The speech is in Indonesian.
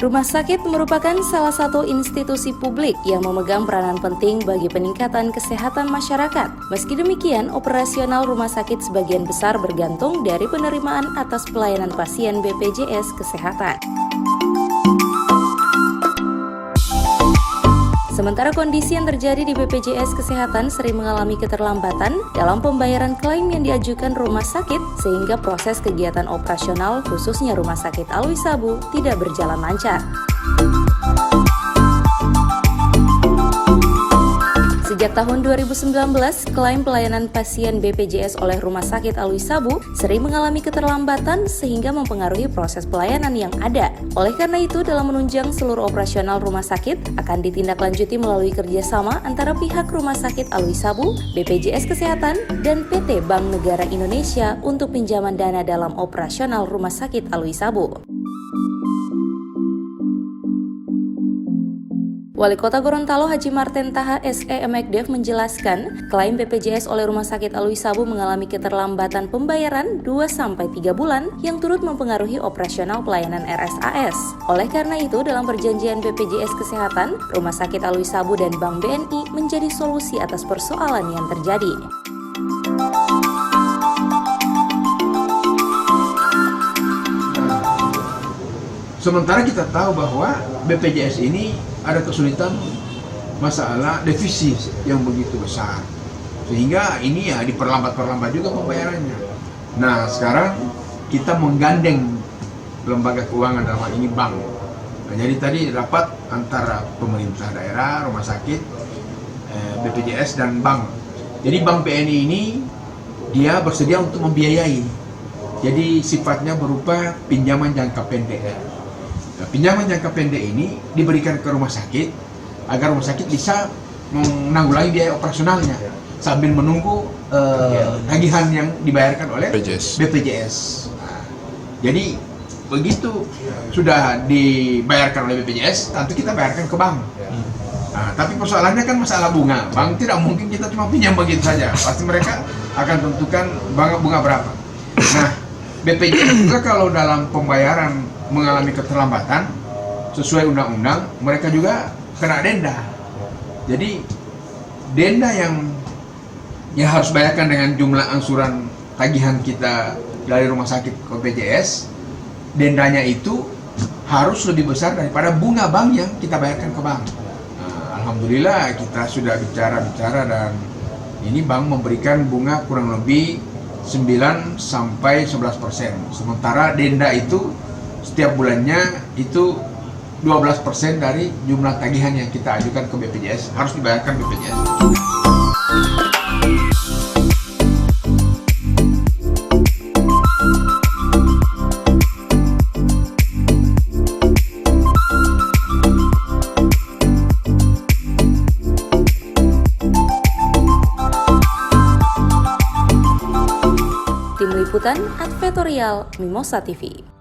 Rumah sakit merupakan salah satu institusi publik yang memegang peranan penting bagi peningkatan kesehatan masyarakat. Meski demikian, operasional rumah sakit sebagian besar bergantung dari penerimaan atas pelayanan pasien BPJS Kesehatan. Sementara kondisi yang terjadi di BPJS Kesehatan sering mengalami keterlambatan dalam pembayaran klaim yang diajukan rumah sakit sehingga proses kegiatan operasional khususnya Rumah Sakit Alwi Sabu tidak berjalan lancar. Sejak tahun 2019, klaim pelayanan pasien BPJS oleh Rumah Sakit Alwi Sabu sering mengalami keterlambatan sehingga mempengaruhi proses pelayanan yang ada. Oleh karena itu, dalam menunjang seluruh operasional rumah sakit akan ditindaklanjuti melalui kerjasama antara pihak Rumah Sakit Alwi Sabu, BPJS Kesehatan, dan PT Bank Negara Indonesia untuk pinjaman dana dalam operasional Rumah Sakit Alwi Sabu. Wali Kota Gorontalo Haji Marten Taha SE.Mekdev menjelaskan, klaim BPJS oleh Rumah Sakit Alwi Sabu mengalami keterlambatan pembayaran 2-3 bulan yang turut mempengaruhi operasional pelayanan RSAS. Oleh karena itu, dalam perjanjian BPJS Kesehatan, Rumah Sakit Alwi Sabu dan Bank BNI menjadi solusi atas persoalan yang terjadi. Sementara kita tahu bahwa BPJS ini ada kesulitan masalah defisit yang begitu besar, sehingga ini ya diperlambat juga pembayarannya. Nah, sekarang kita menggandeng lembaga keuangan dalam hal ini bank. Nah, jadi tadi rapat antara pemerintah daerah, rumah sakit, BPJS dan bank. Jadi Bank BNI ini dia bersedia untuk membiayai. Jadi sifatnya berupa pinjaman jangka pendek. Nah, pinjaman jangka pendek ini diberikan ke rumah sakit agar rumah sakit bisa menanggulangi biaya operasionalnya sambil menunggu tagihan yang dibayarkan oleh BPJS. Nah, jadi begitu sudah dibayarkan oleh BPJS, tentu kita bayarkan ke bank. Nah, tapi persoalannya kan masalah bunga. Bank tidak mungkin kita cuma pinjam begitu saja. Pasti mereka akan tentukan bunga berapa. Nah, BPJS juga kalau dalam pembayaran mengalami keterlambatan sesuai undang-undang, mereka juga kena denda. Jadi denda yang harus bayarkan dengan jumlah angsuran tagihan kita dari rumah sakit ke BPJS, dendanya itu harus lebih besar daripada bunga bank yang kita bayarkan ke bank. Nah, alhamdulillah kita sudah bicara dan ini bank memberikan bunga kurang lebih 9-11%. Sementara denda itu setiap bulannya itu 12% dari jumlah tagihan yang kita ajukan ke BPJS harus dibayarkan BPJS. Tim Liputan Advertorial Mimosa TV.